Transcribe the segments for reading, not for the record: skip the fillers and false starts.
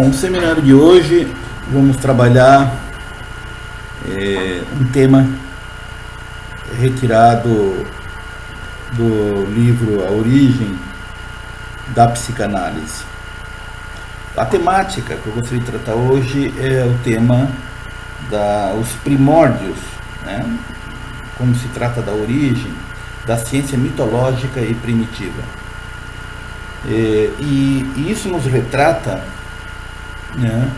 Bom, no seminário de hoje vamos trabalhar um tema retirado do livro A Origem da Psicanálise. A temática que eu gostaria de tratar hoje é o tema os primórdios, né? Como se trata da origem da ciência mitológica e primitiva. E isso nos retrata, né,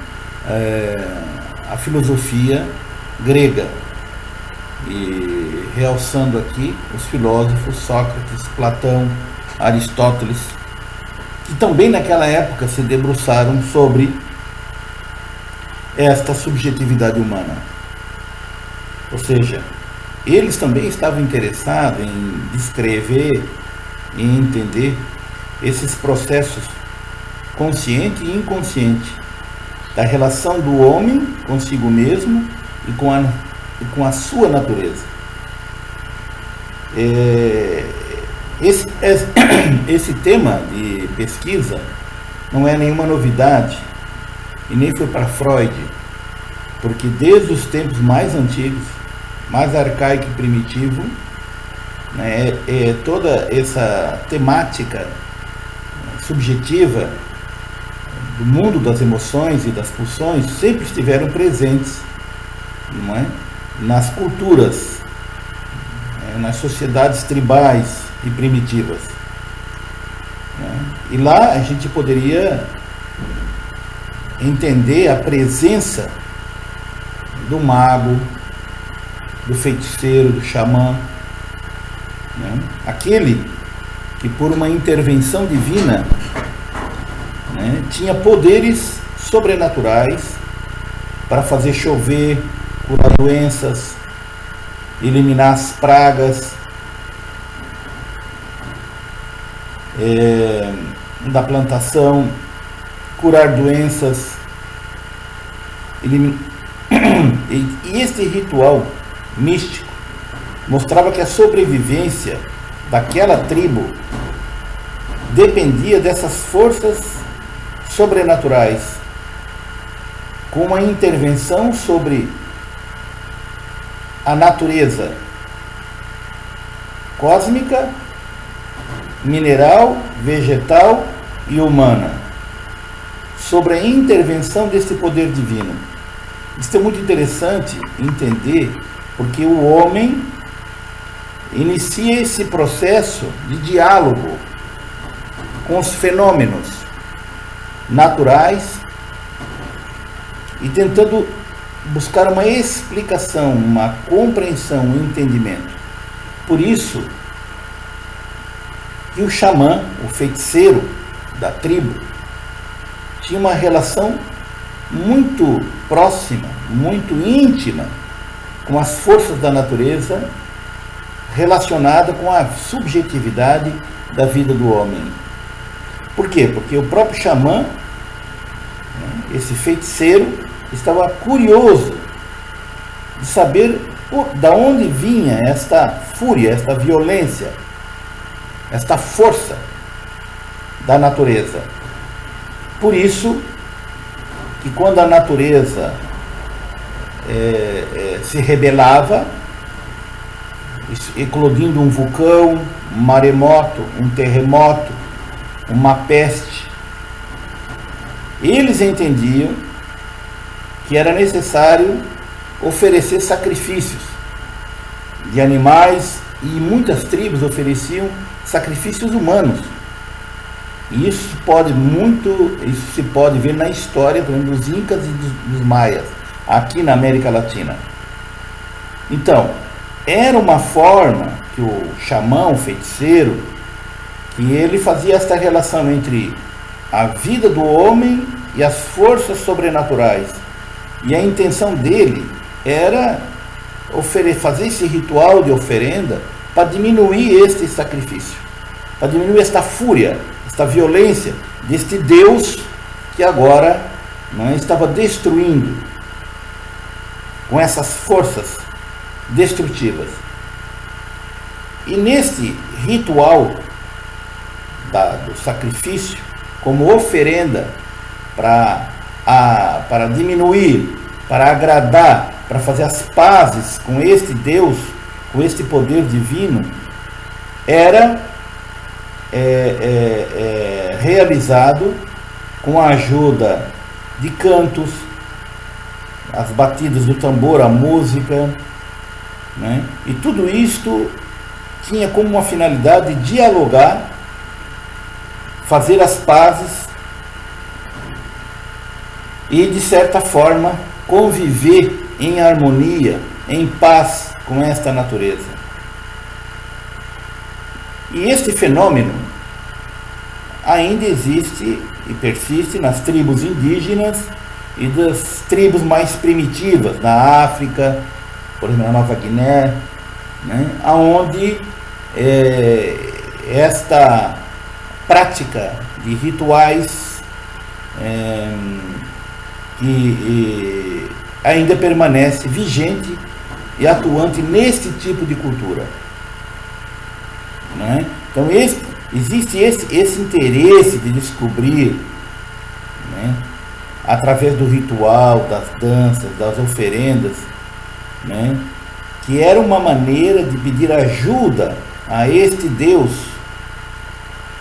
a filosofia grega, e realçando aqui os filósofos Sócrates, Platão, Aristóteles, que também naquela época se debruçaram sobre esta subjetividade humana. Ou seja, eles também estavam interessados em descrever e entender esses processos consciente e inconsciente da relação do homem consigo mesmo e com a sua natureza. Esse tema de pesquisa não é nenhuma novidade e nem foi para Freud, porque desde os tempos mais antigos, mais arcaico e primitivo, né, toda essa temática subjetiva do mundo das emoções e das pulsões sempre estiveram presentes, não é? Nas culturas, nas sociedades tribais e primitivas, né? E lá a gente poderia entender a presença do mago, do feiticeiro, do xamã, né? Aquele que por uma intervenção divina, né, tinha poderes sobrenaturais para fazer chover, curar doenças, eliminar as pragas da plantação, curar doenças, e este ritual místico mostrava que a sobrevivência daquela tribo dependia dessas forças sobrenaturais, com uma intervenção sobre a natureza cósmica, mineral, vegetal e humana, sobre a intervenção desse poder divino. Isso é muito interessante entender, porque o homem inicia esse processo de diálogo com os fenômenos naturais e tentando buscar uma explicação, uma compreensão, um entendimento. Por isso que o xamã, o feiticeiro da tribo, tinha uma relação muito próxima, muito íntima com as forças da natureza, relacionada com a subjetividade da vida do homem. Por quê? Porque o próprio xamã, esse feiticeiro, estava curioso de saber da onde vinha esta fúria, esta violência, esta força da natureza. Por isso que quando a natureza se rebelava, eclodindo um vulcão, um maremoto, um terremoto, uma peste, eles entendiam que era necessário oferecer sacrifícios de animais, e muitas tribos ofereciam sacrifícios humanos. E isso se pode ver na história, por exemplo, dos Incas e dos Maias, aqui na América Latina. Então, era uma forma que o xamã, o feiticeiro, que ele fazia esta relação entre a vida do homem e as forças sobrenaturais. E a intenção dele era fazer esse ritual de oferenda para diminuir este sacrifício, para diminuir esta fúria, esta violência deste Deus que agora estava destruindo com essas forças destrutivas. E nesse ritual do sacrifício, como oferenda para para diminuir, para agradar, para fazer as pazes com este Deus, com este poder divino, era realizado com a ajuda de cantos, as batidas do tambor, a música, né? E tudo isto tinha como uma finalidade dialogar, fazer as pazes e, de certa forma, conviver em harmonia, em paz com esta natureza. E este fenômeno ainda existe e persiste nas tribos indígenas e das tribos mais primitivas, na África, por exemplo, na Nova Guiné, né, onde esta prática de rituais que ainda permanece vigente e atuante neste tipo de cultura. Né? Então existe esse interesse de descobrir, né, através do ritual, das danças, das oferendas, né, que era uma maneira de pedir ajuda a este Deus,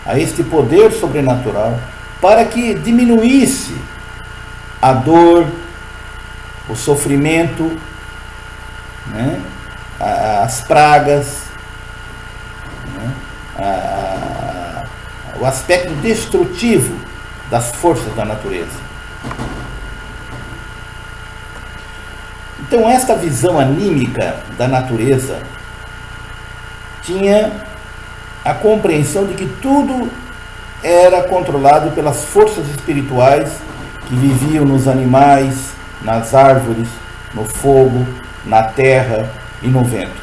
a este poder sobrenatural, para que diminuísse a dor, o sofrimento, né, as pragas, né, o aspecto destrutivo das forças da natureza. Então, esta visão anímica da natureza tinha a compreensão de que tudo era controlado pelas forças espirituais que viviam nos animais, nas árvores, no fogo, na terra e no vento.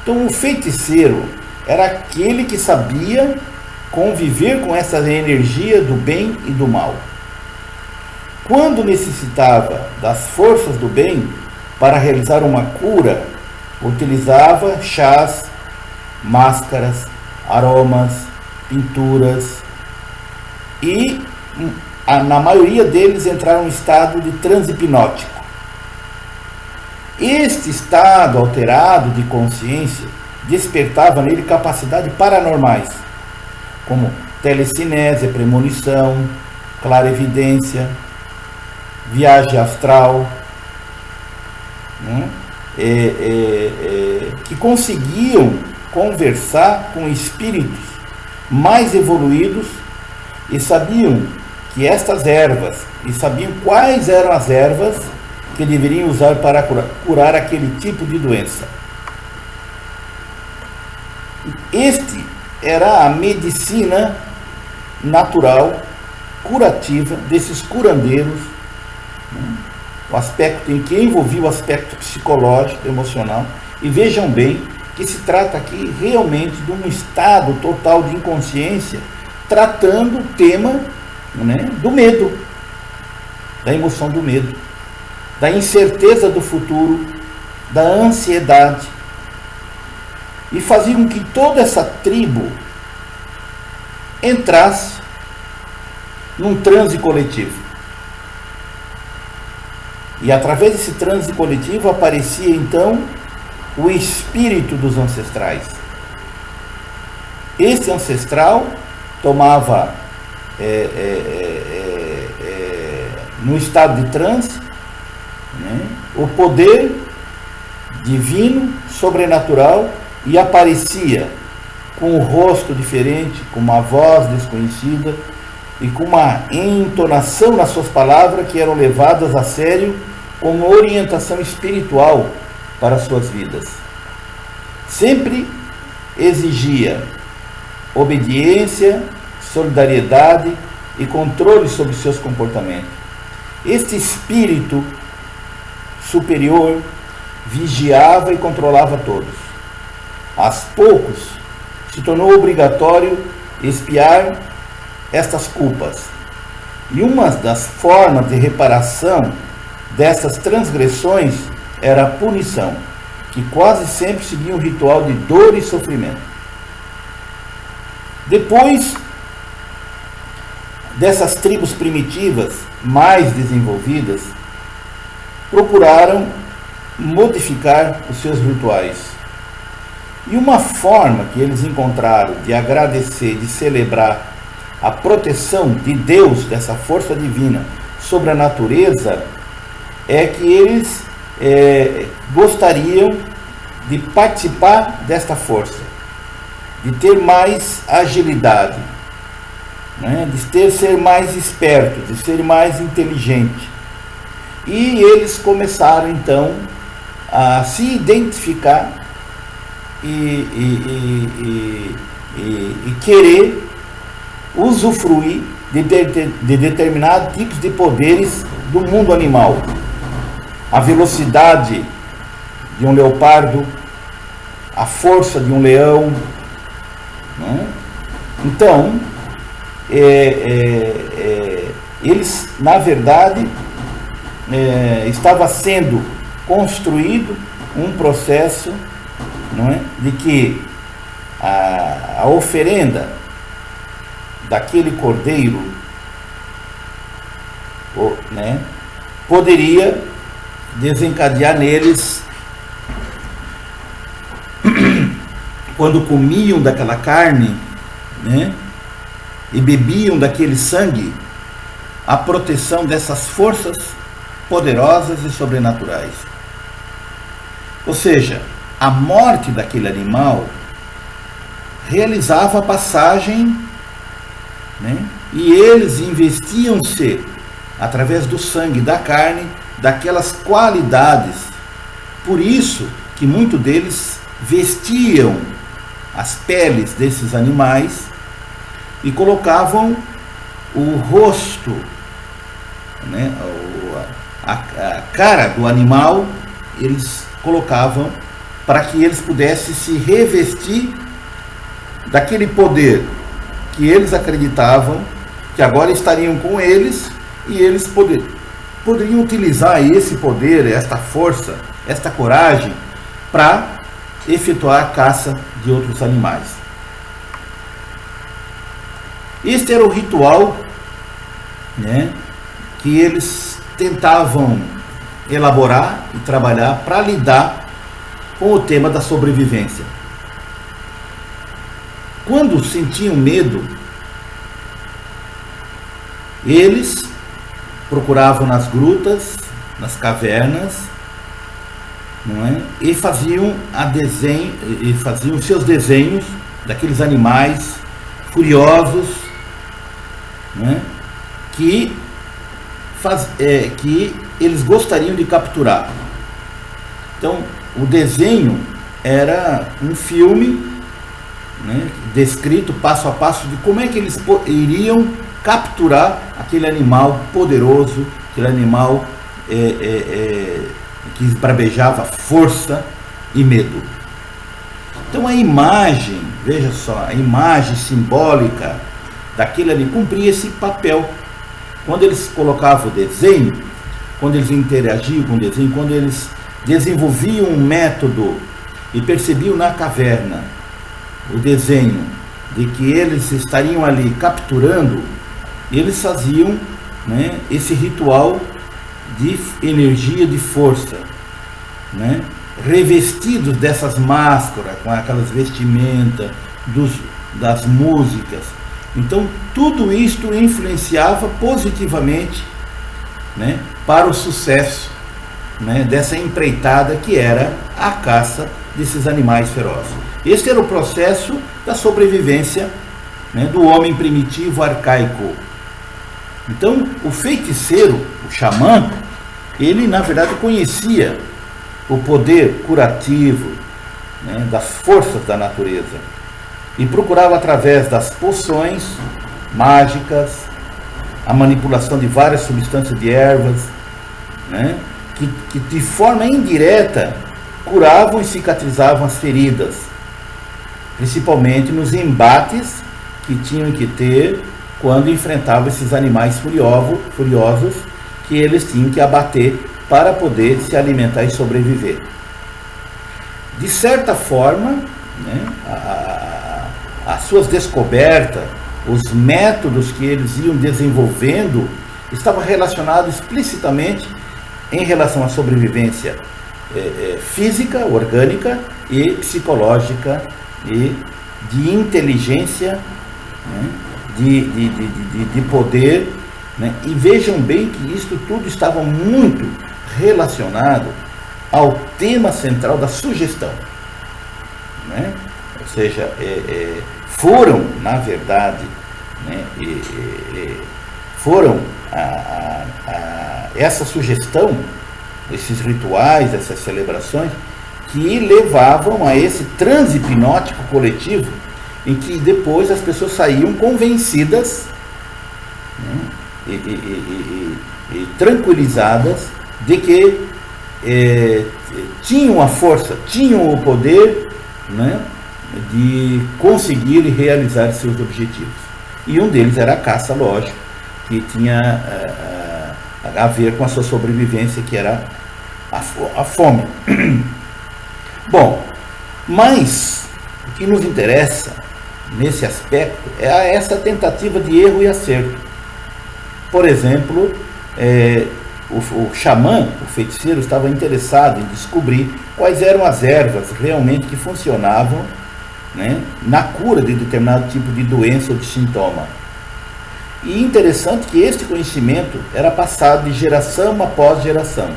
Então, o feiticeiro era aquele que sabia conviver com essa energia do bem e do mal. Quando necessitava das forças do bem para realizar uma cura, utilizava chás, máscaras, aromas, pinturas e, na maioria deles, entraram em estado de transe hipnótico. Este estado alterado de consciência despertava nele capacidades paranormais, como telecinese, premonição, clarevidência, viagem astral, né? Que conseguiam conversar com espíritos mais evoluídos e sabiam que estas ervas, e sabiam quais eram as ervas que deveriam usar para curar aquele tipo de doença. Este era a medicina natural, curativa desses curandeiros, né? O aspecto em que envolvia o aspecto psicológico, emocional. E vejam bem que se trata aqui realmente de um estado total de inconsciência, tratando o tema, né, do medo, da emoção do medo, da incerteza do futuro, da ansiedade, e fazia com que toda essa tribo entrasse num transe coletivo. E através desse transe coletivo aparecia então o espírito dos ancestrais. Esse ancestral tomava no estado de transe, né, o poder divino, sobrenatural, e aparecia com o rosto diferente, com uma voz desconhecida e com uma entonação nas suas palavras que eram levadas a sério como orientação espiritual para as suas vidas. Sempre exigia obediência, solidariedade e controle sobre seus comportamentos. Este espírito superior vigiava e controlava todos. Aos poucos, se tornou obrigatório expiar estas culpas. E uma das formas de reparação dessas transgressões era a punição, que quase sempre seguia um ritual de dor e sofrimento. Depois dessas tribos primitivas mais desenvolvidas procuraram modificar os seus rituais. E uma forma que eles encontraram de agradecer, de celebrar a proteção de Deus, dessa força divina, sobre a natureza, é que eles gostariam de participar desta força, de ter mais agilidade, né? De ser mais esperto, de ser mais inteligente. E eles começaram então a se identificar e querer usufruir de determinados tipos de poderes do mundo animal. A velocidade de um leopardo, a força de um leão, né? Então, eles, na verdade, estava sendo construído um processo, não é, de que a oferenda daquele cordeiro, né, poderia desencadear neles, quando comiam daquela carne, né, e bebiam daquele sangue, a proteção dessas forças poderosas e sobrenaturais. Ou seja, a morte daquele animal realizava a passagem, né, e eles investiam-se, através do sangue, da carne, daquelas qualidades. Por isso que muitos deles vestiam as peles desses animais e colocavam o rosto, né, a cara do animal, eles colocavam para que eles pudessem se revestir daquele poder que eles acreditavam que agora estariam com eles, e eles poderiam utilizar esse poder, esta força, esta coragem para efetuar a caça de outros animais. Este era o ritual, né, que eles tentavam elaborar e trabalhar para lidar com o tema da sobrevivência. Quando sentiam medo, eles procuravam nas grutas, nas cavernas, não é? E faziam seus desenhos daqueles animais furiosos, não é? que eles gostariam de capturar. Então, o desenho era um filme, né, descrito passo a passo de como é que eles iriam capturar aquele animal poderoso, aquele animal que esbravejava força e medo. Então a imagem, veja só, a imagem simbólica daquele ali cumpria esse papel. Quando eles colocavam o desenho, quando eles interagiam com o desenho, quando eles desenvolviam um método e percebiam na caverna o desenho de que eles estariam ali capturando, eles faziam, né, esse ritual de energia, de força, né, revestidos dessas máscaras, com aquelas vestimentas, das músicas. Então tudo isto influenciava positivamente, né, para o sucesso, né, dessa empreitada que era a caça desses animais ferozes. Este era o processo da sobrevivência, né, do homem primitivo arcaico. Então o feiticeiro, o xamã, ele na verdade conhecia o poder curativo, né, das forças da natureza, e procurava, através das poções mágicas, a manipulação de várias substâncias de ervas, né, que de forma indireta curavam e cicatrizavam as feridas, principalmente nos embates que tinham que ter quando enfrentavam esses animais furiosos que eles tinham que abater para poder se alimentar e sobreviver. De certa forma, né, as suas descobertas os métodos que eles iam desenvolvendo estavam relacionados explicitamente em relação à sobrevivência física, orgânica e psicológica e de inteligência, né, de poder, né? E vejam bem que isto tudo estava muito relacionado ao tema central da sugestão, né? Ou seja, foram, na verdade, né, foram essa sugestão, esses rituais, essas celebrações, que levavam a esse transe hipnótico coletivo, em que depois as pessoas saíam convencidas, né, e tranquilizadas de que tinham a força, tinham o poder, né, de conseguir e realizar seus objetivos. E um deles era a caça, lógico, que tinha a ver com a sua sobrevivência, que era a fome. Bom, mas o que nos interessa nesse aspecto é essa tentativa de erro e acerto. Por exemplo, o xamã, o feiticeiro, estava interessado em descobrir quais eram as ervas realmente que funcionavam, né, na cura de determinado tipo de doença ou de sintoma. E interessante que este conhecimento era passado de geração após geração.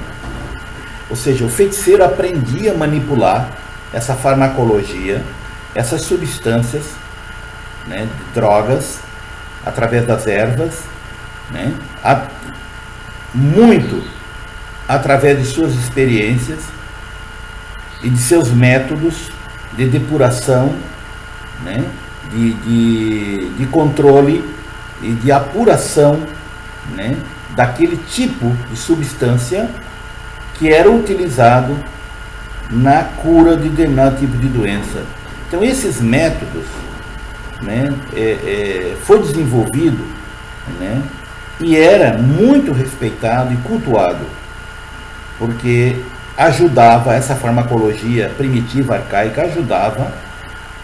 Ou seja, o feiticeiro aprendia a manipular essa farmacologia, essas substâncias, né, de drogas, através das ervas, né, muito através de suas experiências e de seus métodos de depuração, né, de controle e de apuração, né, daquele tipo de substância que era utilizado na cura de determinado tipo de doença. Então esses métodos, né, foi desenvolvido, né, e era muito respeitado e cultuado, porque ajudava, essa farmacologia primitiva, arcaica, ajudava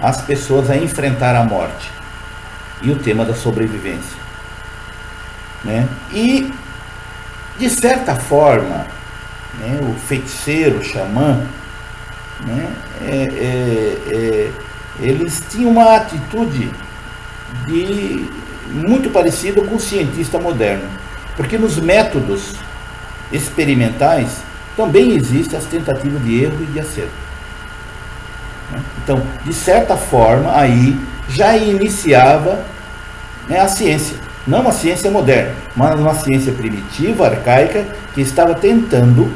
as pessoas a enfrentar a morte e o tema da sobrevivência, né? E, de certa forma, né, o feiticeiro, o xamã, né, eles tinham uma atitude muito parecida com o cientista moderno, porque nos métodos experimentais também existem as tentativas de erro e de acerto, né? Então, de certa forma, aí já iniciava, né, a ciência, não a ciência moderna, mas uma ciência primitiva, arcaica, que estava tentando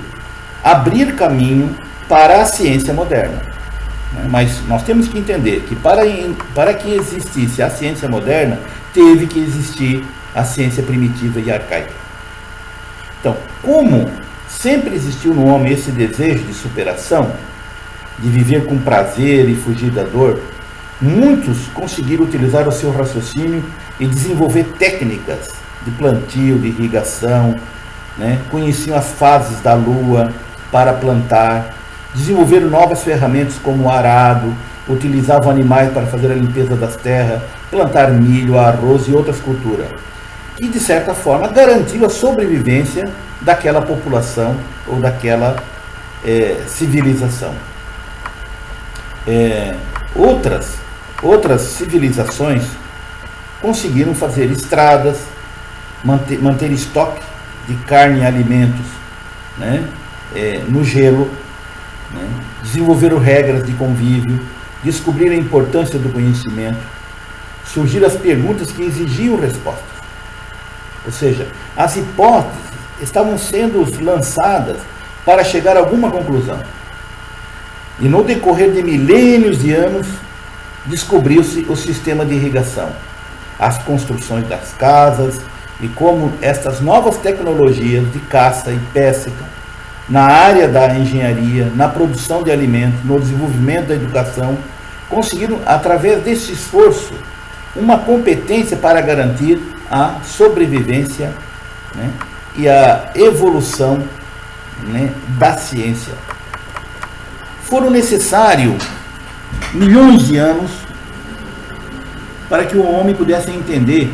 abrir caminho para a ciência moderna, né? Mas nós temos que entender que para que existisse a ciência moderna, teve que existir a ciência primitiva e arcaica. Então, como sempre existiu no homem esse desejo de superação, de viver com prazer e fugir da dor, muitos conseguiram utilizar o seu raciocínio e desenvolver técnicas de plantio, de irrigação, né? Conheciam as fases da lua para plantar, desenvolveram novas ferramentas como o arado, utilizavam animais para fazer a limpeza das terras, plantar milho, arroz e outras culturas, e de certa forma garantiu a sobrevivência daquela população ou daquela civilização. Outras civilizações conseguiram fazer estradas, manter estoque de carne e alimentos, né, no gelo, né, desenvolveram regras de convívio, descobriram a importância do conhecimento, surgiram as perguntas que exigiam respostas. Ou seja, as hipóteses estavam sendo lançadas para chegar a alguma conclusão. E no decorrer de milênios de anos, descobriu-se o sistema de irrigação, as construções das casas e como estas novas tecnologias de caça e pesca, na área da engenharia, na produção de alimentos, no desenvolvimento da educação, conseguiram, através desse esforço, uma competência para garantir a sobrevivência, né, e a evolução, né, da ciência. Foram necessários milhões de anos para que o homem pudesse entender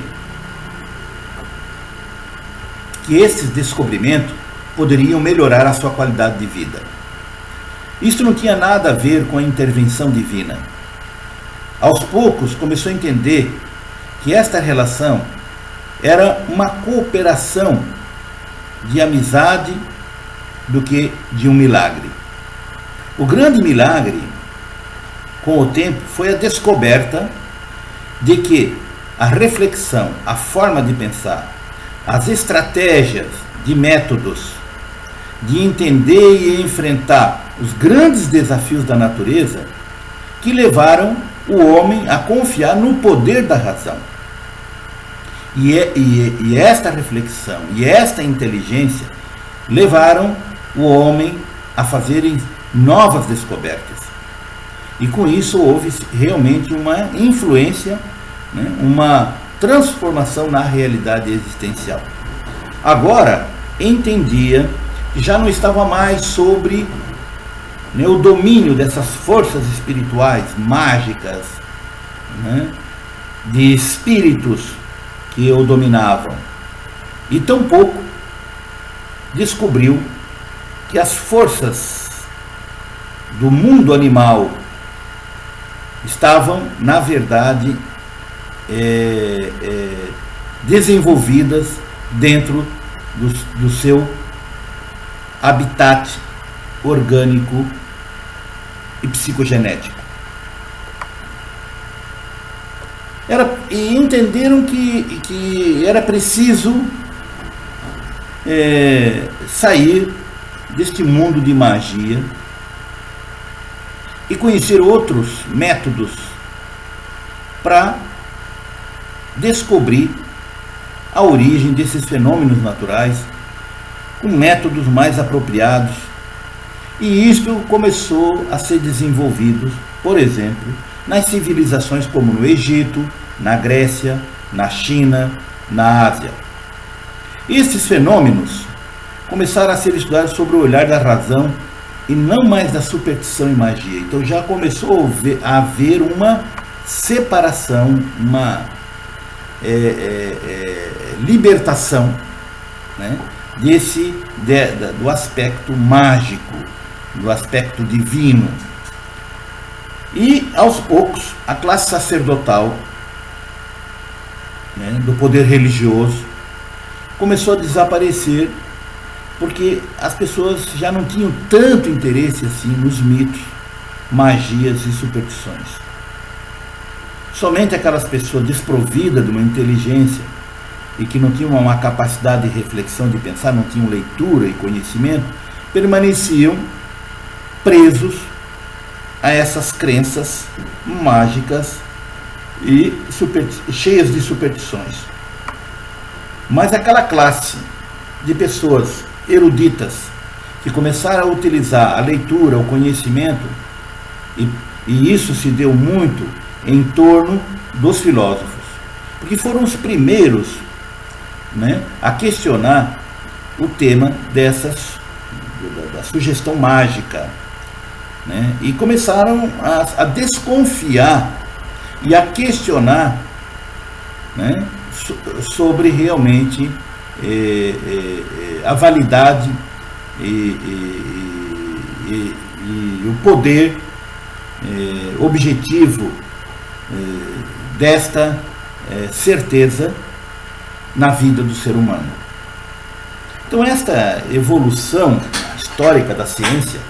que esses descobrimentos poderiam melhorar a sua qualidade de vida. Isso não tinha nada a ver com a intervenção divina. Aos poucos começou a entender que esta relação era uma cooperação de amizade do que de um milagre. O grande milagre, com o tempo, foi a descoberta de que a reflexão, a forma de pensar, as estratégias de métodos de entender e enfrentar os grandes desafios da natureza que levaram o homem a confiar no poder da razão. E esta reflexão e esta inteligência levaram o homem a fazerem novas descobertas. E com isso houve realmente uma influência, né, uma transformação na realidade existencial. Agora, entendia que já não estava mais sobre, né, o domínio dessas forças espirituais, mágicas, né, de espíritos que o dominavam. E tampouco descobriu que as forças do mundo animal estavam, na verdade, desenvolvidas dentro do seu habitat orgânico e psicogenético. E entenderam que era preciso sair deste mundo de magia e conhecer outros métodos para descobrir a origem desses fenômenos naturais com métodos mais apropriados. E isto começou a ser desenvolvido, por exemplo, nas civilizações como no Egito, na Grécia, na China, na Ásia. Esses fenômenos começaram a ser estudados sobre o olhar da razão e não mais da superstição e magia. Então já começou a haver uma separação, uma libertação, né, do aspecto mágico, do aspecto divino. E aos poucos a classe sacerdotal, né, do poder religioso começou a desaparecer, porque as pessoas já não tinham tanto interesse assim nos mitos, magias e superstições. Somente aquelas pessoas desprovidas de uma inteligência e que não tinham uma capacidade de reflexão, de pensar, não tinham leitura e conhecimento, permaneciam presos a essas crenças mágicas e cheias de superstições. Mas aquela classe de pessoas eruditas que começaram a utilizar a leitura, o conhecimento, e isso se deu muito em torno dos filósofos, porque foram os primeiros, né, a questionar o tema da sugestão mágica, né, e começaram a desconfiar e a questionar, né, sobre realmente a validade e o poder objetivo desta certeza na vida do ser humano. Então esta evolução histórica da ciência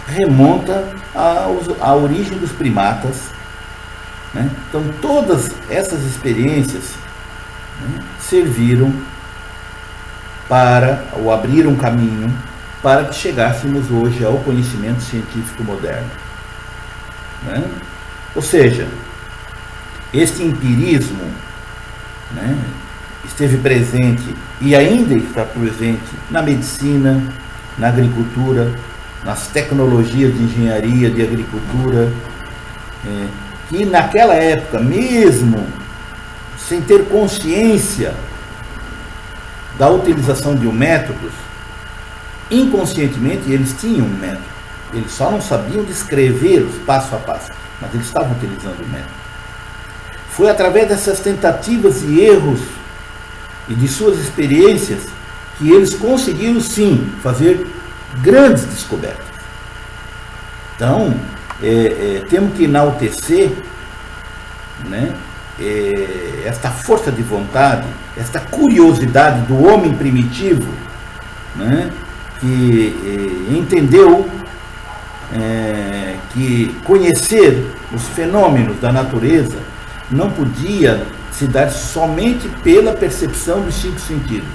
remonta à origem dos primatas, né? Então todas essas experiências, né, serviram para, ou abriram um caminho para que chegássemos hoje ao conhecimento científico moderno, né? Ou seja, este empirismo, né, esteve presente e ainda está presente na medicina, na agricultura, nas tecnologias de engenharia, de agricultura, que naquela época, mesmo sem ter consciência da utilização de métodos, inconscientemente eles tinham um método. Eles só não sabiam descrever os passo a passo, mas eles estavam utilizando o método. Foi através dessas tentativas e erros e de suas experiências que eles conseguiram sim fazer grandes descobertas. Então, temos que enaltecer, né, esta força de vontade, esta curiosidade do homem primitivo, né, que entendeu que conhecer os fenômenos da natureza não podia se dar somente pela percepção dos 5 sentidos.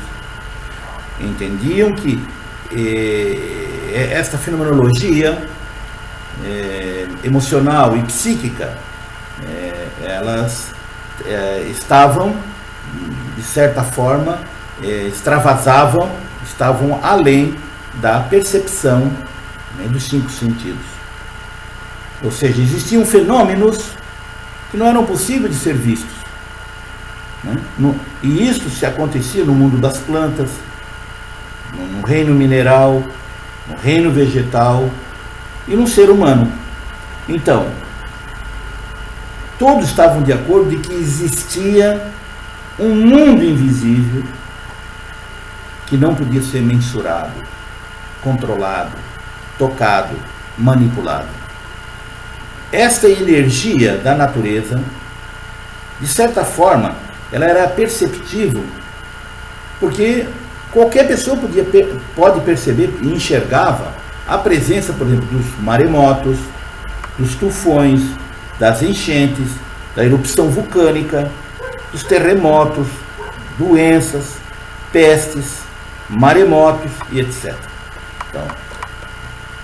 Entendiam que esta fenomenologia emocional e psíquica, elas estavam, de certa forma, extravasavam, estavam além da percepção, né, dos 5 sentidos. Ou seja, existiam fenômenos que não eram possíveis de ser vistos, né? E isso se acontecia no mundo das plantas, no reino mineral, no reino vegetal e no ser humano. Então, todos estavam de acordo de que existia um mundo invisível que não podia ser mensurado, controlado, tocado, manipulado. Esta energia da natureza, de certa forma, ela era perceptível, porque qualquer pessoa pode perceber e enxergava a presença, por exemplo, dos maremotos, dos tufões, das enchentes, da erupção vulcânica, dos terremotos, doenças, pestes, maremotos e etc. Então,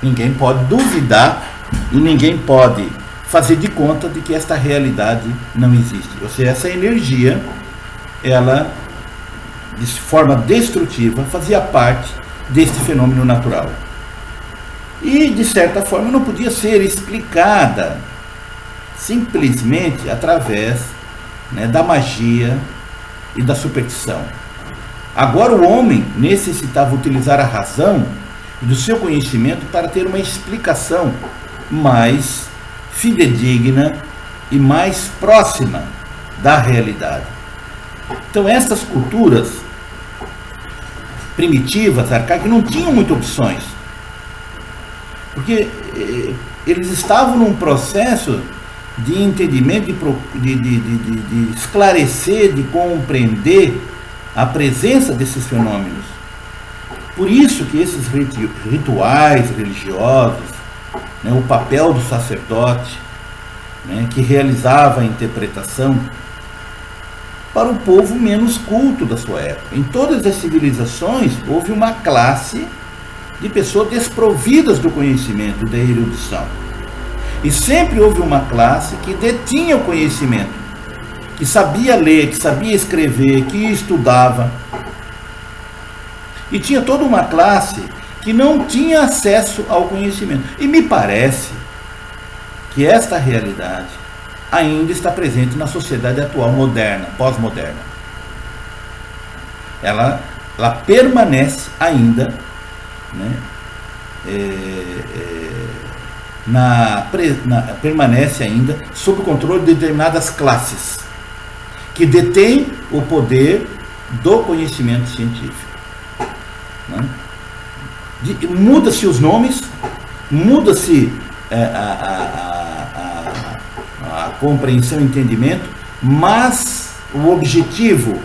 ninguém pode duvidar e ninguém pode fazer de conta de que esta realidade não existe. Ou seja, essa energia, ela, de forma destrutiva, fazia parte deste fenômeno natural. E, de certa forma, não podia ser explicada simplesmente através, né, da magia e da superstição. Agora o homem necessitava utilizar a razão e do seu conhecimento para ter uma explicação mais fidedigna e mais próxima da realidade. Então, essas culturas primitivas, arcaicas, não tinham muitas opções, porque eles estavam num processo de entendimento, de esclarecer, de compreender a presença desses fenômenos. Por isso que esses rituais religiosos, né, o papel do sacerdote, né, que realizava a interpretação para o povo menos culto da sua época. Em todas as civilizações houve uma classe de pessoas desprovidas do conhecimento e da erudição. E sempre houve uma classe que detinha o conhecimento, que sabia ler, que sabia escrever, que estudava. E tinha toda uma classe que não tinha acesso ao conhecimento. E me parece que esta realidade ainda está presente na sociedade atual, moderna, pós-moderna. Ela permanece ainda, né, permanece ainda sob o controle de determinadas classes que detêm o poder do conhecimento científico, né? Muda-se os nomes, muda-se a compreensão e entendimento, mas o objetivo,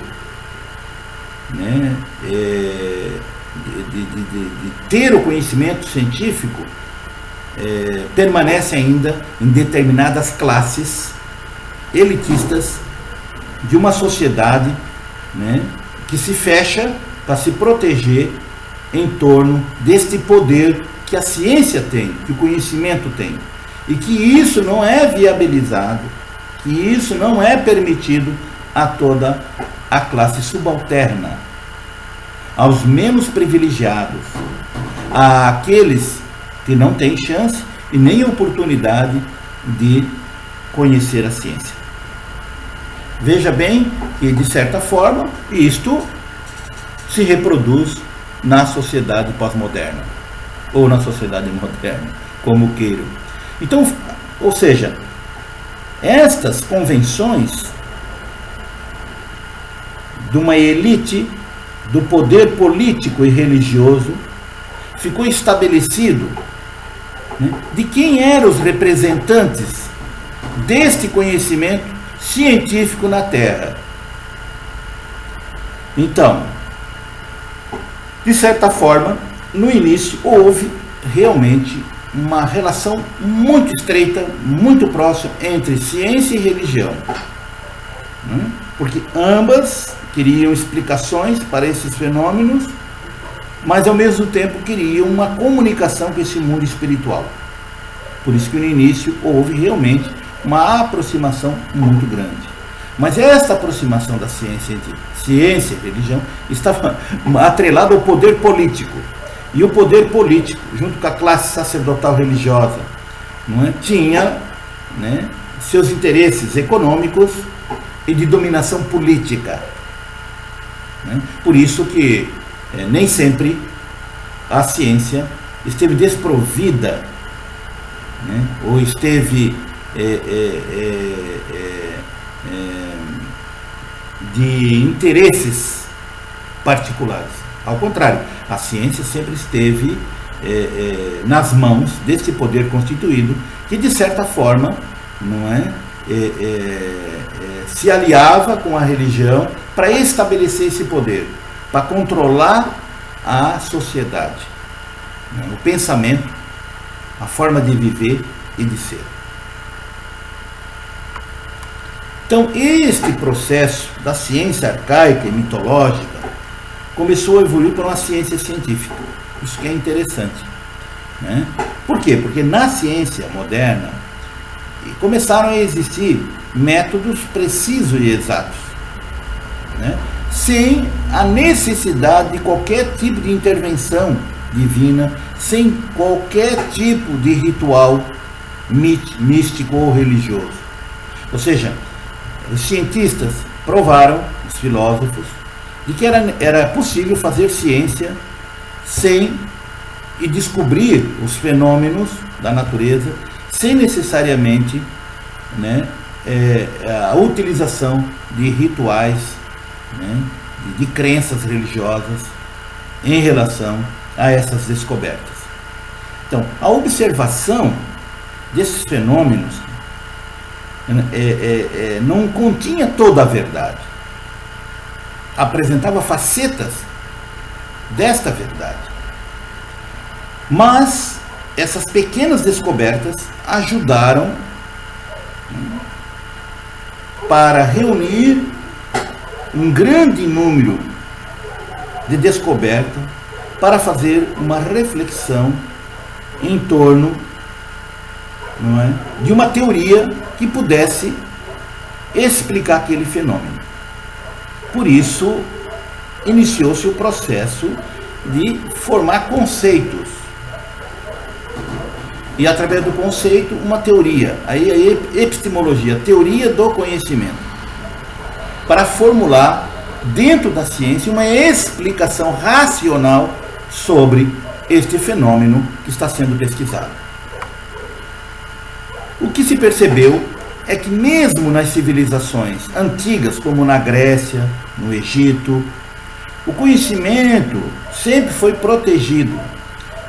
né, de ter o conhecimento científico permanece ainda em determinadas classes elitistas de uma sociedade, né, que se fecha para se proteger em torno deste poder que a ciência tem, que o conhecimento tem, e que isso não é viabilizado, que isso não é permitido a toda a classe subalterna, aos menos privilegiados, àqueles que não têm chance e nem oportunidade de conhecer a ciência. Veja bem que, de certa forma, isto se reproduz na sociedade pós-moderna, ou na sociedade moderna, como queiram. Então, ou seja, estas convenções de uma elite do poder político e religioso, ficou estabelecido, né, de quem eram os representantes deste conhecimento científico na Terra. Então, de certa forma, no início houve realmente uma relação muito estreita, muito próxima entre ciência e religião, né? Porque ambas queriam explicações para esses fenômenos, mas ao mesmo tempo queriam uma comunicação com esse mundo espiritual. Por isso que no início houve realmente uma aproximação muito grande. Mas esta aproximação da ciência e religião estava atrelada ao poder político. E o poder político, junto com a classe sacerdotal religiosa, não é, tinha, né, seus interesses econômicos e de dominação política. Né? Por isso que nem sempre a ciência esteve desprovida, né, ou esteve de interesses particulares. Ao contrário, a ciência sempre esteve nas mãos desse poder constituído, que de certa forma, não é, se aliava com a religião para estabelecer esse poder, para controlar a sociedade, né, o pensamento, a forma de viver e de ser. Então, este processo da ciência arcaica e mitológica começou a evoluir para uma ciência científica. Isso que é interessante, né? Por quê? Porque na ciência moderna começaram a existir métodos precisos e exatos, né, sem a necessidade de qualquer tipo de intervenção divina, sem qualquer tipo de ritual místico ou religioso. Ou seja, os cientistas provaram, os filósofos, de que era possível fazer ciência sem e descobrir os fenômenos da natureza sem necessariamente, né, a utilização de rituais, né, de crenças religiosas em relação a essas descobertas. Então, a observação desses fenômenos não continha toda a verdade, apresentava facetas desta verdade, mas essas pequenas descobertas ajudaram para reunir um grande número de descobertas para fazer uma reflexão em torno, não é, de uma teoria que pudesse explicar aquele fenômeno. Por isso, iniciou-se o processo de formar conceitos. E através do conceito, uma teoria. Aí a epistemologia, a teoria do conhecimento. Para formular, dentro da ciência, uma explicação racional sobre este fenômeno que está sendo pesquisado. O que se percebeu é que mesmo nas civilizações antigas, como na Grécia, no Egito, o conhecimento sempre foi protegido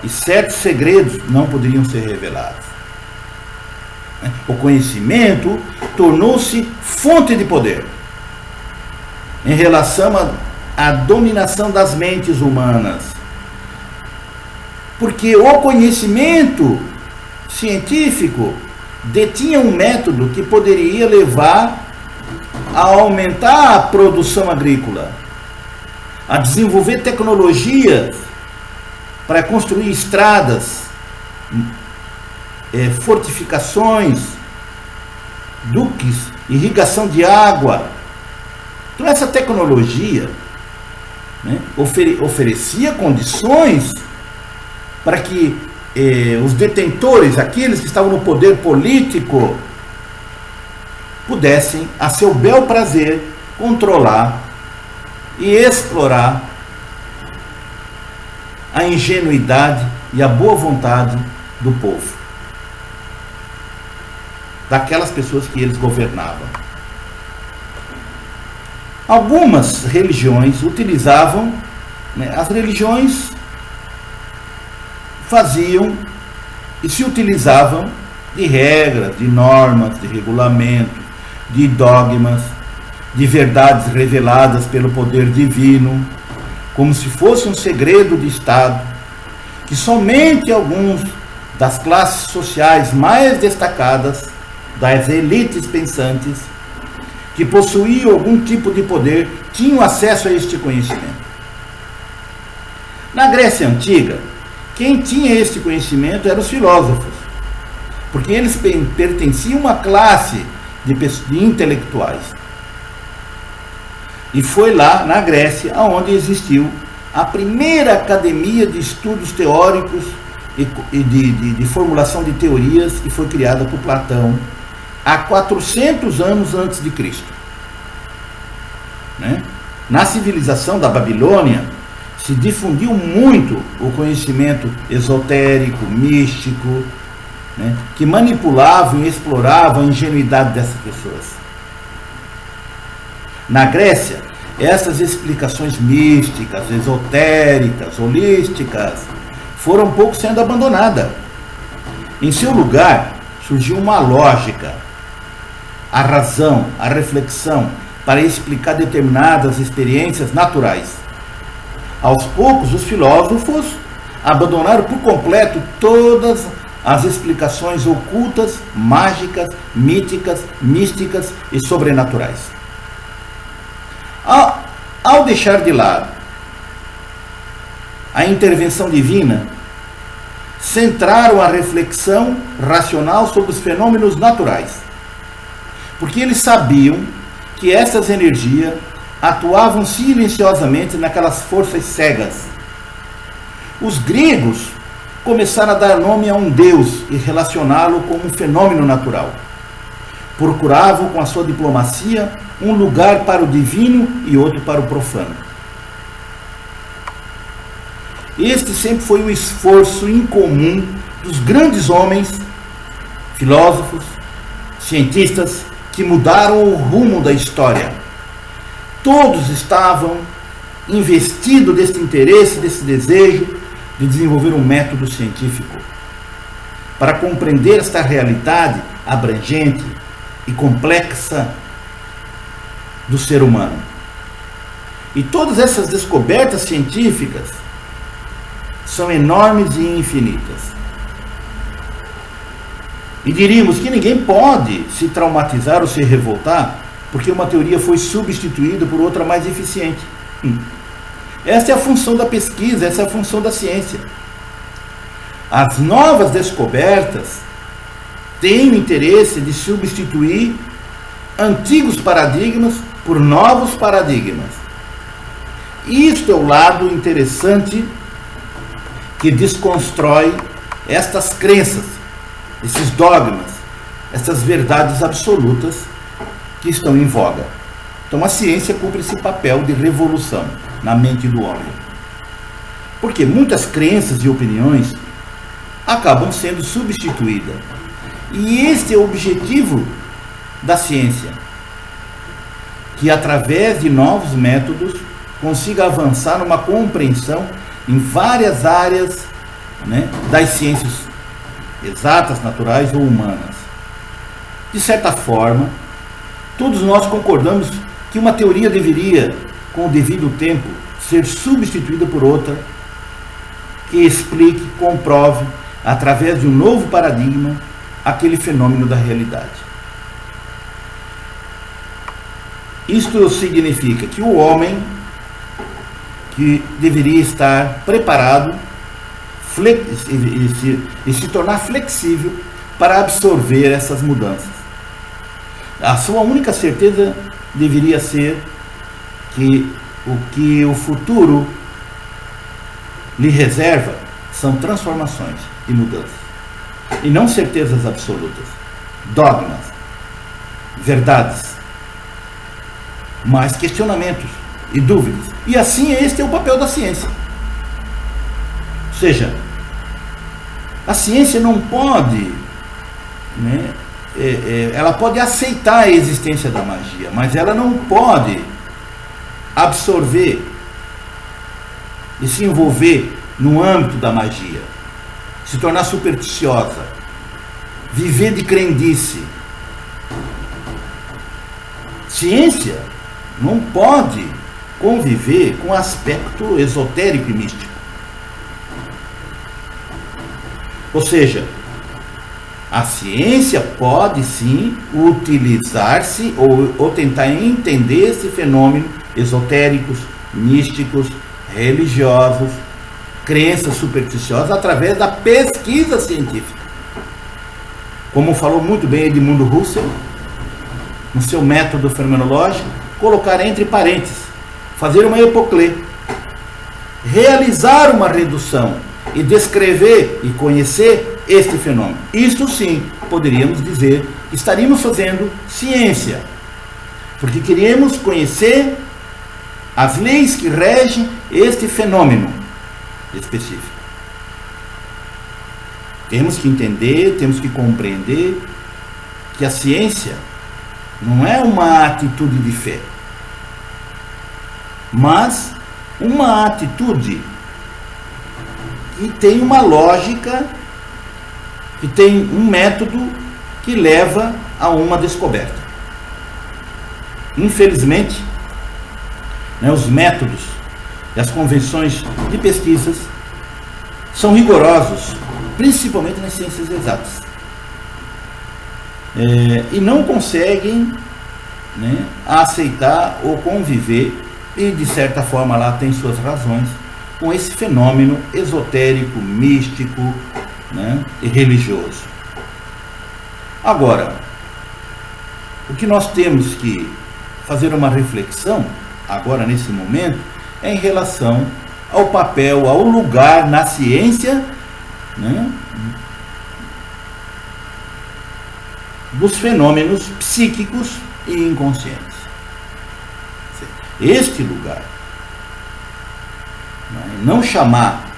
e certos segredos não poderiam ser revelados. O conhecimento tornou-se fonte de poder em relação à dominação das mentes humanas. Porque o conhecimento científico detinha um método que poderia levar a aumentar a produção agrícola, a desenvolver tecnologias para construir estradas, fortificações, duques, irrigação de água. Então essa tecnologia, né, oferecia condições para que os detentores, aqueles que estavam no poder político, pudessem, a seu bel prazer, controlar e explorar a ingenuidade e a boa vontade do povo, daquelas pessoas que eles governavam. Algumas religiões utilizavam, né, as religiões faziam e se utilizavam de regras, de normas, de regulamentos, de dogmas, de verdades reveladas pelo poder divino, como se fosse um segredo de Estado, que somente alguns das classes sociais mais destacadas, das elites pensantes, que possuíam algum tipo de poder, tinham acesso a este conhecimento. Na Grécia Antiga, quem tinha este conhecimento eram os filósofos, porque eles pertenciam a uma classe de intelectuais. E foi lá, na Grécia, onde existiu a primeira academia de estudos teóricos e de formulação de teorias, que foi criada por Platão há 400 anos antes de Cristo. Né? Na civilização da Babilônia, se difundiu muito o conhecimento esotérico, místico, né? Que manipulavam e exploravam a ingenuidade dessas pessoas. Na Grécia, essas explicações místicas, esotéricas, holísticas, foram um pouco sendo abandonadas. Em seu lugar, surgiu uma lógica, a razão, a reflexão, para explicar determinadas experiências naturais. Aos poucos, os filósofos abandonaram por completo todas as explicações ocultas, mágicas, míticas, místicas e sobrenaturais. Ao deixar de lado a intervenção divina, centraram a reflexão racional sobre os fenômenos naturais, porque eles sabiam que essas energias atuavam silenciosamente naquelas forças cegas. Os gregos começaram a dar nome a um deus e relacioná-lo como um fenômeno natural. Procuravam, com a sua diplomacia, um lugar para o divino e outro para o profano. Este sempre foi o esforço incomum dos grandes homens, filósofos, cientistas, que mudaram o rumo da história. Todos estavam investidos desse interesse, desse desejo de desenvolver um método científico para compreender esta realidade abrangente e complexa do ser humano. E todas essas descobertas científicas são enormes e infinitas. E diríamos que ninguém pode se traumatizar ou se revoltar porque uma teoria foi substituída por outra mais eficiente. Essa é a função da pesquisa, essa é a função da ciência. As novas descobertas têm o interesse de substituir antigos paradigmas por novos paradigmas. Isto é o lado interessante que desconstrói estas crenças, esses dogmas, essas verdades absolutas que estão em voga. Então a ciência cumpre esse papel de revolução na mente do homem. Porque muitas crenças e opiniões acabam sendo substituídas. E este é o objetivo da ciência, que através de novos métodos consiga avançar numa compreensão em várias áreas, né, das ciências exatas, naturais ou humanas. De certa forma, todos nós concordamos que uma teoria deveria, com o devido tempo, ser substituída por outra que explique, comprove, através de um novo paradigma, aquele fenômeno da realidade. Isto significa que o homem que deveria estar preparado e se tornar flexível para absorver essas mudanças. A sua única certeza deveria ser que o futuro lhe reserva são transformações e mudanças, e não certezas absolutas, dogmas, verdades, mas questionamentos e dúvidas. E assim este é o papel da ciência. Ou seja, a ciência não pode, ela pode aceitar a existência da magia, mas ela não pode absorver e se envolver no âmbito da magia, se tornar supersticiosa, viver de crendice. Ciência não pode conviver com aspecto esotérico e místico. Ou seja, a ciência pode sim utilizar-se ou tentar entender esse fenômeno esotéricos, místicos, religiosos, crenças supersticiosas através da pesquisa científica. Como falou muito bem Edmundo Husserl, no seu método fenomenológico, colocar entre parênteses, fazer uma epoclê, realizar uma redução e descrever e conhecer este fenômeno. Isto sim, poderíamos dizer que estaríamos fazendo ciência, porque queríamos conhecer as leis que regem este fenômeno específico. Temos que entender, temos que compreender que a ciência não é uma atitude de fé, mas uma atitude que tem uma lógica, que tem um método que leva a uma descoberta. Infelizmente, os métodos e as convenções de pesquisas são rigorosos, principalmente nas ciências exatas, e não conseguem aceitar ou conviver, e de certa forma lá tem suas razões, com esse fenômeno esotérico, místico, e religioso. Agora, o que nós temos que fazer uma reflexão agora nesse momento é em relação ao papel, ao lugar na ciência, dos fenômenos psíquicos e inconscientes. Este lugar, não chamar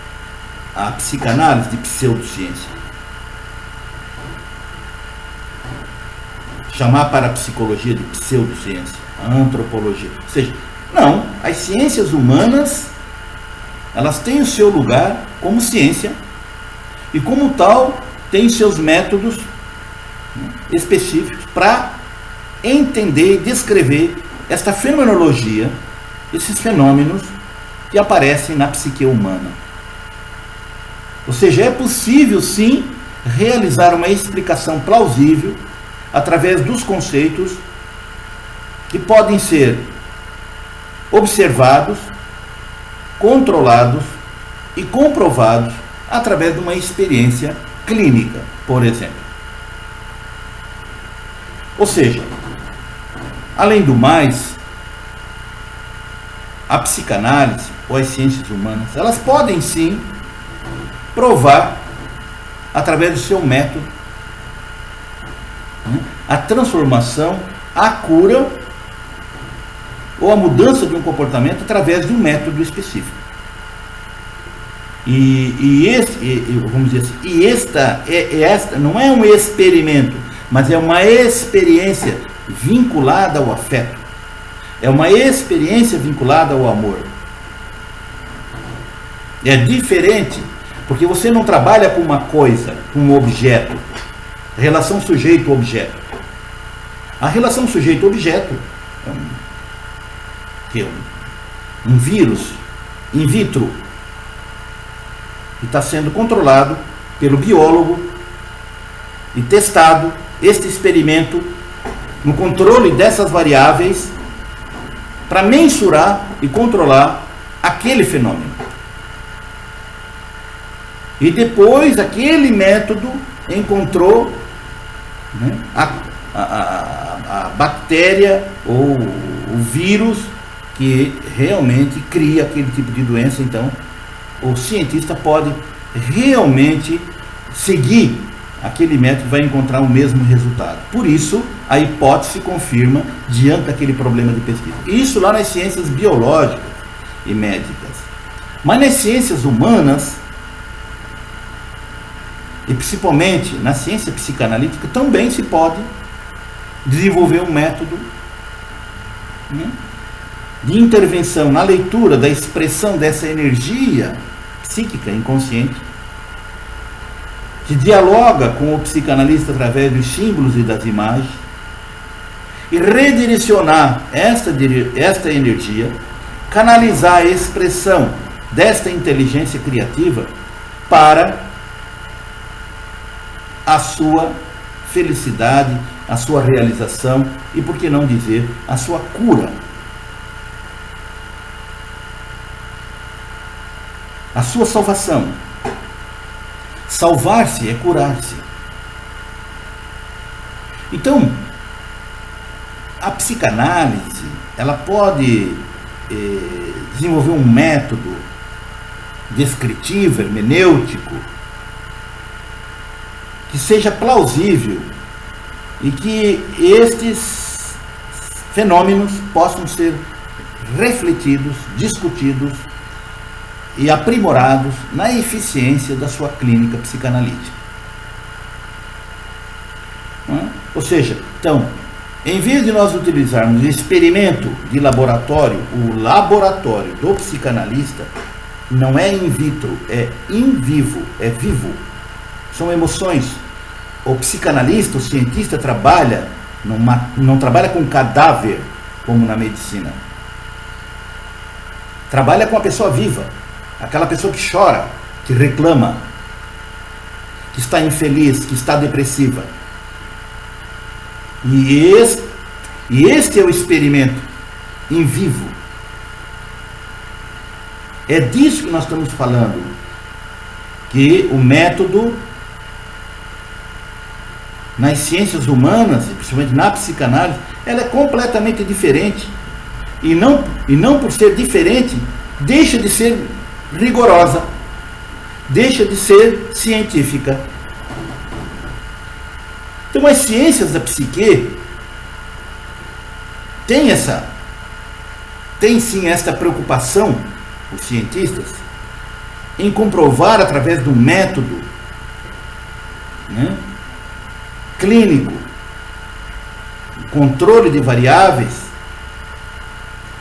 a psicanálise de pseudociência, chamar para a psicologia de pseudociência, a antropologia, ou seja, não, as ciências humanas, elas têm o seu lugar como ciência e como tal tem seus métodos específicos para entender e descrever esta fenomenologia, esses fenômenos que aparecem na psique humana. Ou seja, é possível sim realizar uma explicação plausível através dos conceitos que podem ser observados, controlados e comprovados através de uma experiência clínica, por exemplo. Ou seja, além do mais, a psicanálise ou as ciências humanas, elas podem sim provar, através do seu método, a transformação, a cura ou a mudança de um comportamento através de um método específico. Vamos dizer assim, esta não é um experimento, mas é uma experiência vinculada ao afeto, é uma experiência vinculada ao amor. É diferente, porque você não trabalha com uma coisa, com um objeto, relação sujeito-objeto. A relação sujeito-objeto é um vírus in vitro que está sendo controlado pelo biólogo e testado este experimento no controle dessas variáveis para mensurar e controlar aquele fenômeno. E depois aquele método encontrou a bactéria ou o vírus que realmente cria aquele tipo de doença. Então o cientista pode realmente seguir aquele método, vai encontrar o mesmo resultado. Por isso a hipótese confirma diante daquele problema de pesquisa. Isso lá nas ciências biológicas e médicas. Mas nas ciências humanas, e principalmente na ciência psicanalítica, também se pode desenvolver um método de intervenção na leitura da expressão dessa energia psíquica inconsciente, que dialoga com o psicanalista através dos símbolos e das imagens, e redirecionar esta energia, canalizar a expressão desta inteligência criativa para a sua felicidade, a sua realização e, por que não dizer, a sua cura. A sua salvação. Salvar-se é curar-se. Então, a psicanálise, ela pode desenvolver um método descritivo, hermenêutico, que seja plausível e que estes fenômenos possam ser refletidos, discutidos e aprimorados na eficiência da sua clínica psicanalítica. Ou seja, então, em vez de nós utilizarmos o experimento de laboratório, o laboratório do psicanalista não é in vitro, é in vivo, é vivo. São emoções. O psicanalista, o cientista trabalha, não trabalha com cadáver, como na medicina. Trabalha com a pessoa viva. Aquela pessoa que chora, que reclama, que está infeliz, que está depressiva. E este é o experimento em vivo. É disso que nós estamos falando. Que o método nas ciências humanas, principalmente na psicanálise, ela é completamente diferente. E não por ser diferente, deixa de ser rigorosa, deixa de ser científica. Então as ciências da psique têm sim esta preocupação, os cientistas, em comprovar através do método, clínico, controle de variáveis,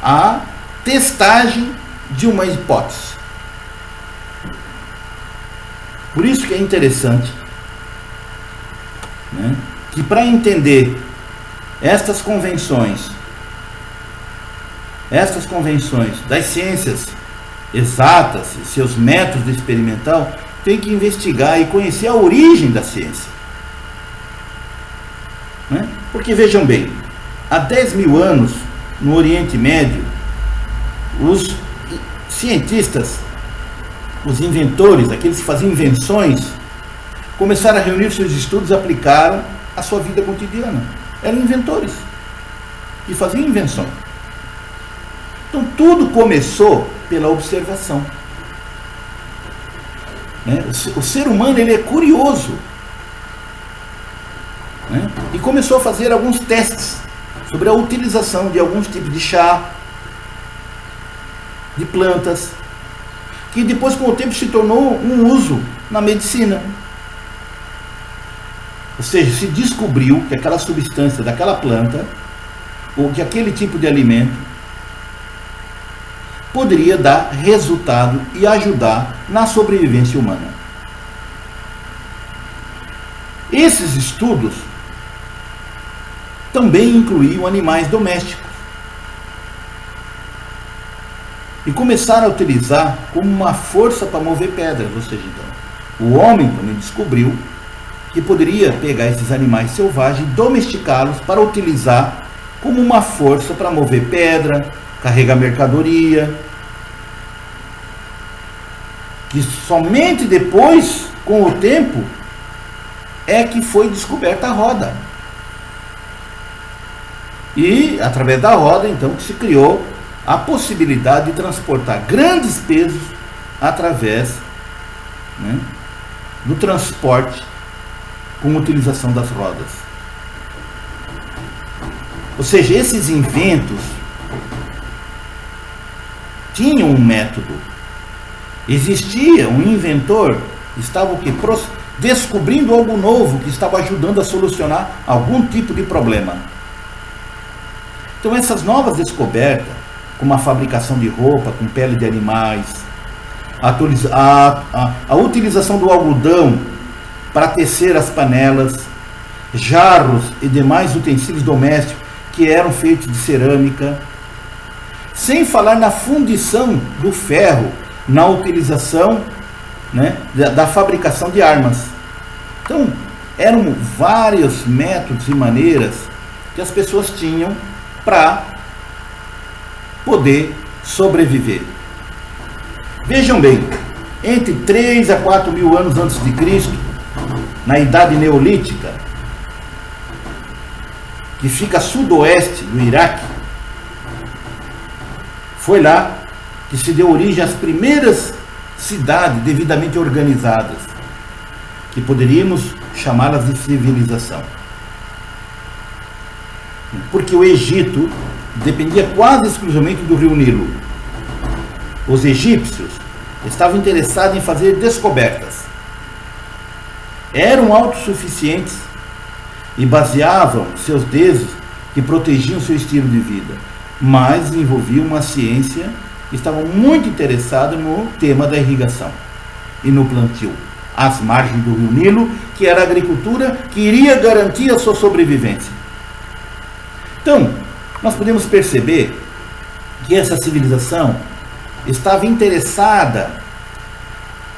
a testagem de uma hipótese. Por isso que é interessante, que para entender estas convenções das ciências exatas e seus métodos experimental, tem que investigar e conhecer a origem da ciência. Porque vejam bem, há 10 mil anos, no Oriente Médio, os cientistas, os inventores, aqueles que faziam invenções, começaram a reunir seus estudos e aplicaram à sua vida cotidiana. Eram inventores e faziam invenções. Então tudo começou pela observação. O ser humano, ele é curioso. E começou a fazer alguns testes sobre a utilização de alguns tipos de chá, de plantas, que depois, com o tempo, se tornou um uso na medicina. Ou seja, se descobriu que aquela substância daquela planta, ou que aquele tipo de alimento, poderia dar resultado e ajudar na sobrevivência humana. Esses estudos também incluíam animais domésticos. E começaram a utilizar como uma força para mover pedras. Ou seja, então, o homem também descobriu que poderia pegar esses animais selvagens e domesticá-los para utilizar como uma força para mover pedra, carregar mercadoria. Que somente depois, com o tempo, é que foi descoberta a roda. E, através da roda, então, que se criou a possibilidade de transportar grandes pesos através do transporte com utilização das rodas. Ou seja, esses inventos tinham um método. Existia um inventor, estava o quê? Descobrindo algo novo que estava ajudando a solucionar algum tipo de problema. Então essas novas descobertas como a fabricação de roupa com pele de animais, a utilização do algodão para tecer as panelas, jarros e demais utensílios domésticos que eram feitos de cerâmica, sem falar na fundição do ferro, na utilização, né, da fabricação de armas. Então, eram vários métodos e maneiras que as pessoas tinham para poder sobreviver. Vejam bem, entre 3 a 4 mil anos antes de Cristo, na Idade Neolítica, que fica a sudoeste do Iraque, foi lá que se deu origem às primeiras cidades devidamente organizadas, que poderíamos chamá-las de civilização. Porque o Egito dependia quase exclusivamente do rio Nilo. Os egípcios estavam interessados em fazer descobertas. Eram autossuficientes e baseavam seus deuses que protegiam seu estilo de vida, mas desenvolviam uma ciência que estava muito interessada no tema da irrigação e no plantio, às margens do rio Nilo, que era a agricultura que iria garantir a sua sobrevivência. Então, nós podemos perceber que essa civilização estava interessada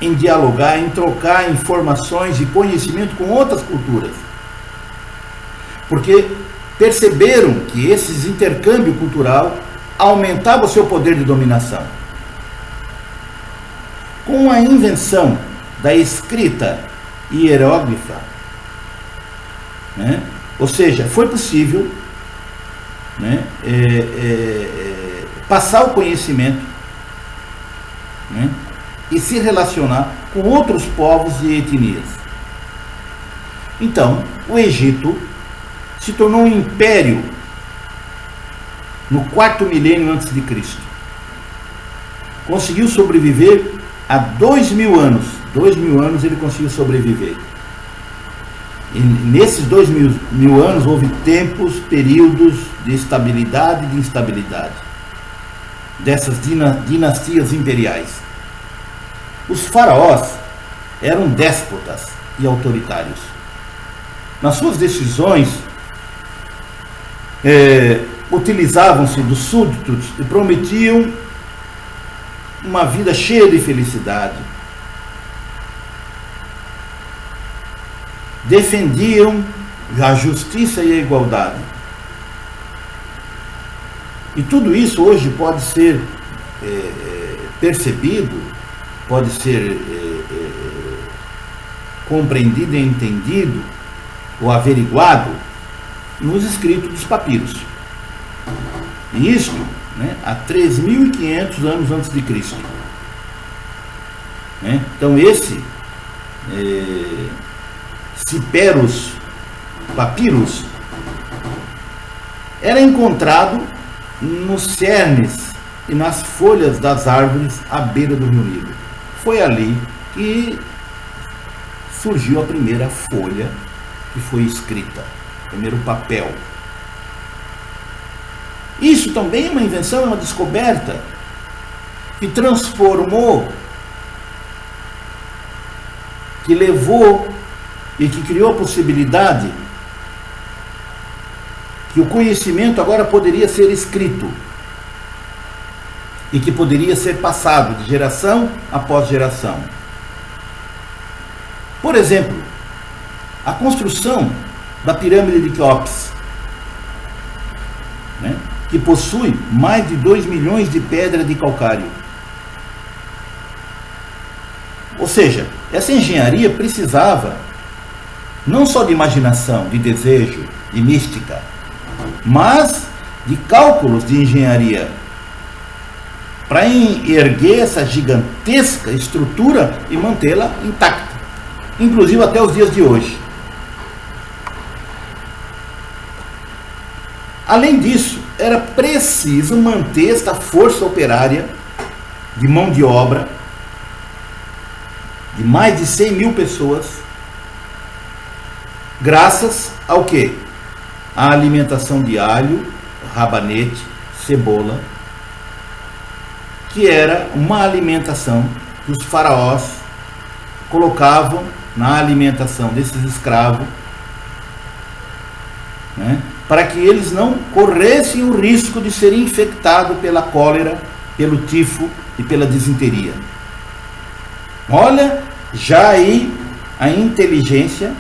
em dialogar, em trocar informações e conhecimento com outras culturas, porque perceberam que esse intercâmbio cultural aumentava o seu poder de dominação. Com a invenção da escrita hieróglifa, né, ou seja, foi possível, né, passar o conhecimento, né, e se relacionar com outros povos e etnias. Então, o Egito se tornou um império no 4º milênio antes de Cristo. Conseguiu sobreviver a 2.000 anos. 2.000 anos ele conseguiu sobreviver. E nesses 2.000 anos houve tempos, períodos de estabilidade e de instabilidade dessas dinastias imperiais. Os faraós eram déspotas e autoritários. Nas suas decisões, utilizavam-se dos súditos e prometiam uma vida cheia de felicidade. Defendiam a justiça e a igualdade. E tudo isso hoje pode ser percebido, pode ser compreendido e entendido ou averiguado nos escritos dos papiros. E isto, né, há 3.500 anos antes de Cristo. Né? Então esse Cyperus Papyrus era encontrado nos cernes e nas folhas das árvores à beira do rio Nilo. Foi ali que surgiu a primeira folha que foi escrita, o primeiro papel. Isso também é uma invenção, é uma descoberta que transformou, que levou e que criou a possibilidade que o conhecimento agora poderia ser escrito e que poderia ser passado de geração após geração. Por exemplo, a construção da pirâmide de Quéops, né, que possui mais de 2 milhões de pedras de calcário. Ou seja, essa engenharia precisava não só de imaginação, de desejo, de mística, mas de cálculos de engenharia para erguer essa gigantesca estrutura e mantê-la intacta, inclusive até os dias de hoje. Além disso, era preciso manter esta força operária de mão de obra de mais de 100 mil pessoas, graças ao quê? A alimentação de alho, rabanete, cebola que era uma alimentação que os faraós colocavam na alimentação desses escravos, né, para que eles não corressem o risco de serem infectados pela cólera, pelo tifo e pela disenteria. Olha, já aí a inteligência,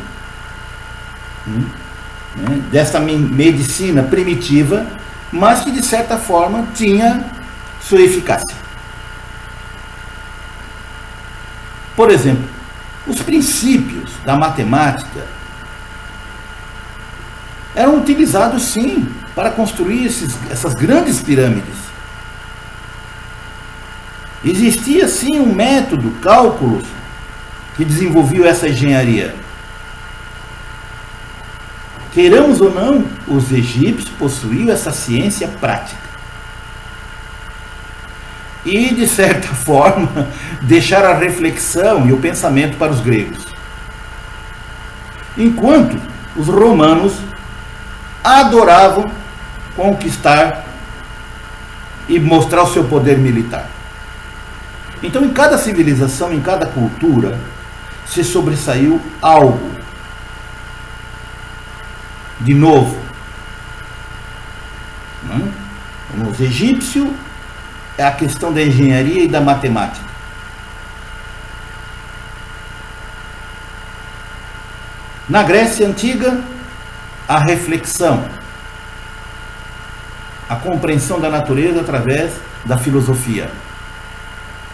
né, dessa medicina primitiva, mas que de certa forma tinha sua eficácia. Por exemplo, os princípios da matemática eram utilizados sim para construir essas grandes pirâmides. Existia sim um método, cálculos, que desenvolveu essa engenharia. Queiramos ou não, os egípcios possuíam essa ciência prática. E, de certa forma, deixaram a reflexão e o pensamento para os gregos. Enquanto os romanos adoravam conquistar e mostrar o seu poder militar. Então, em cada civilização, em cada cultura, se sobressaiu algo de novo. Nos egípcios, é a questão da engenharia e da matemática. Na Grécia Antiga, a reflexão, a compreensão da natureza através da filosofia,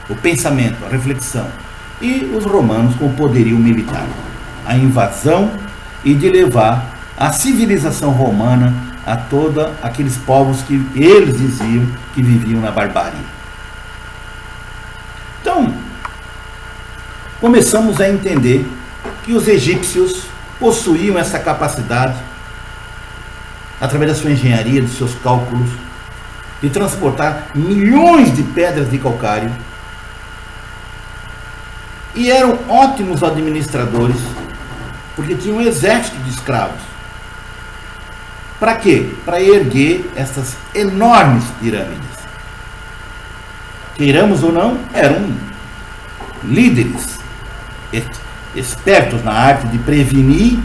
o pensamento, a reflexão. E os romanos com o poderio militar, a invasão e de levar a civilização romana a todos aqueles povos que eles diziam que viviam na barbárie. Então, começamos a entender que os egípcios possuíam essa capacidade, através da sua engenharia, dos seus cálculos, de transportar milhões de pedras de calcário, e eram ótimos administradores, porque tinham um exército de escravos. Para quê? Para erguer essas enormes pirâmides. Queiramos ou não, eram líderes, espertos na arte de prevenir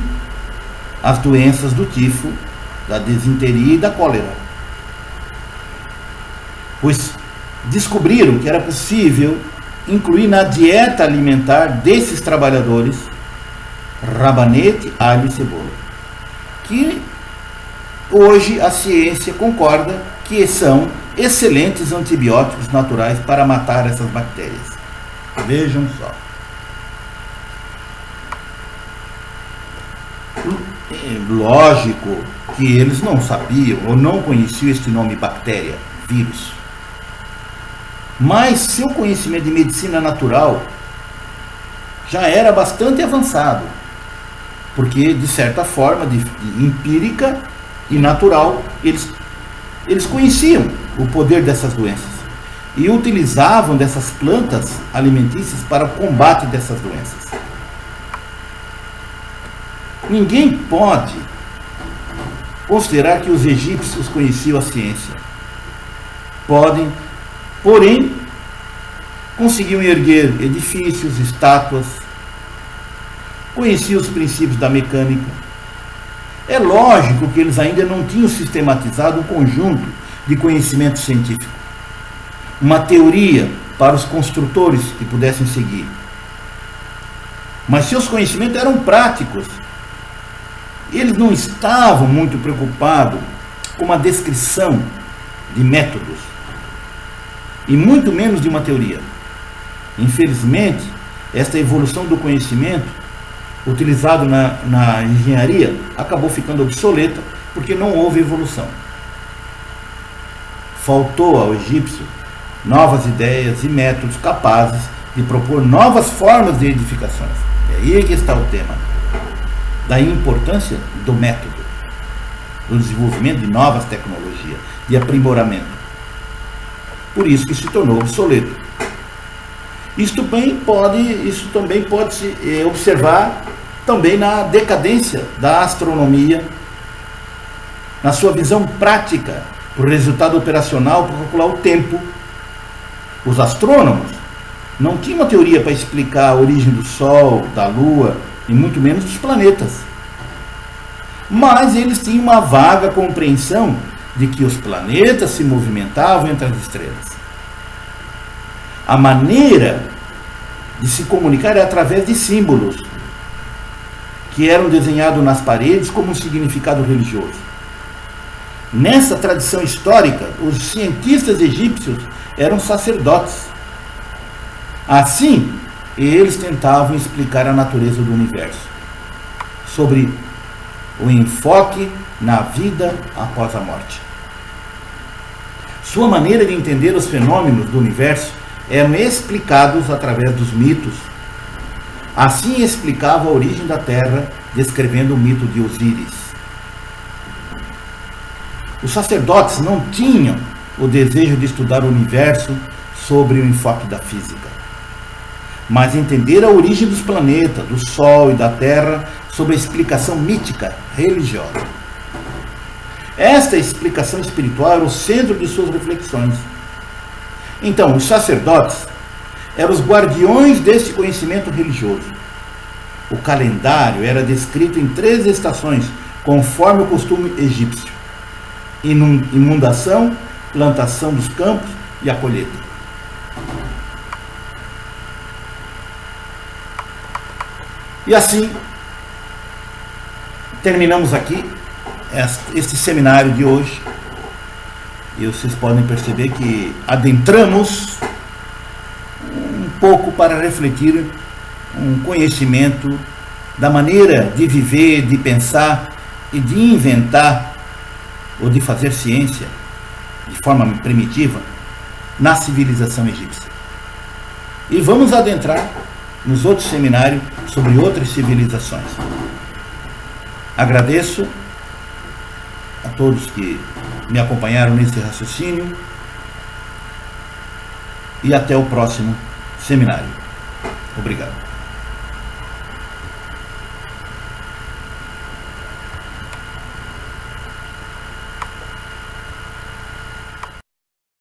as doenças do tifo, da disenteria e da cólera. Pois descobriram que era possível incluir na dieta alimentar desses trabalhadores rabanete, alho e cebola, que hoje a ciência concorda que são excelentes antibióticos naturais para matar essas bactérias. Vejam só. Lógico que eles não sabiam ou não conheciam este nome bactéria, vírus. Mas seu conhecimento de medicina natural já era bastante avançado, porque de certa forma, de empírica e natural, eles conheciam o poder dessas doenças e utilizavam dessas plantas alimentícias para o combate dessas doenças. Ninguém pode considerar que os egípcios conheciam a ciência. Podem, porém, conseguiam erguer edifícios, estátuas, conheciam os princípios da mecânica. É lógico que eles ainda não tinham sistematizado um conjunto de conhecimento científico, uma teoria para os construtores que pudessem seguir. Mas seus conhecimentos eram práticos. Eles não estavam muito preocupados com uma descrição de métodos, e muito menos de uma teoria. Infelizmente, esta evolução do conhecimento utilizado na engenharia acabou ficando obsoleta porque não houve evolução. Faltou ao egípcio novas ideias e métodos capazes de propor novas formas de edificações. E aí que está o tema da importância do método, do desenvolvimento de novas tecnologias, de aprimoramento. Por isso que se tornou obsoleto. Isso também pode se observar também na decadência da astronomia, na sua visão prática, o resultado operacional para calcular o tempo, Os astrônomos não tinham uma teoria para explicar a origem do Sol, da Lua e muito menos dos planetas. Mas eles tinham uma vaga compreensão de que os planetas se movimentavam entre as estrelas. A maneira de se comunicar era através de símbolos que eram desenhados nas paredes como um significado religioso. Nessa tradição histórica, os cientistas egípcios eram sacerdotes. Assim, eles tentavam explicar a natureza do universo, sobre o enfoque na vida após a morte. Sua maneira de entender os fenômenos do universo eram explicados através dos mitos. Assim explicava a origem da Terra, descrevendo o mito de Osíris. Os sacerdotes não tinham o desejo de estudar o universo sobre o enfoque da física, mas entender a origem dos planetas, do Sol e da Terra sob a explicação mítica, religiosa. Esta explicação espiritual era o centro de suas reflexões. Então, os sacerdotes eram os guardiões deste conhecimento religioso. O calendário era descrito em 3 estações, conforme o costume egípcio: inundação, plantação dos campos e a colheita. E assim, terminamos aqui este seminário de hoje. E vocês podem perceber que adentramos um pouco para refletir um conhecimento da maneira de viver, de pensar e de inventar ou de fazer ciência de forma primitiva na civilização egípcia. E vamos adentrar nos outros seminários sobre outras civilizações. Agradeço a todos que me acompanharam nesse raciocínio e até o próximo seminário. Obrigado.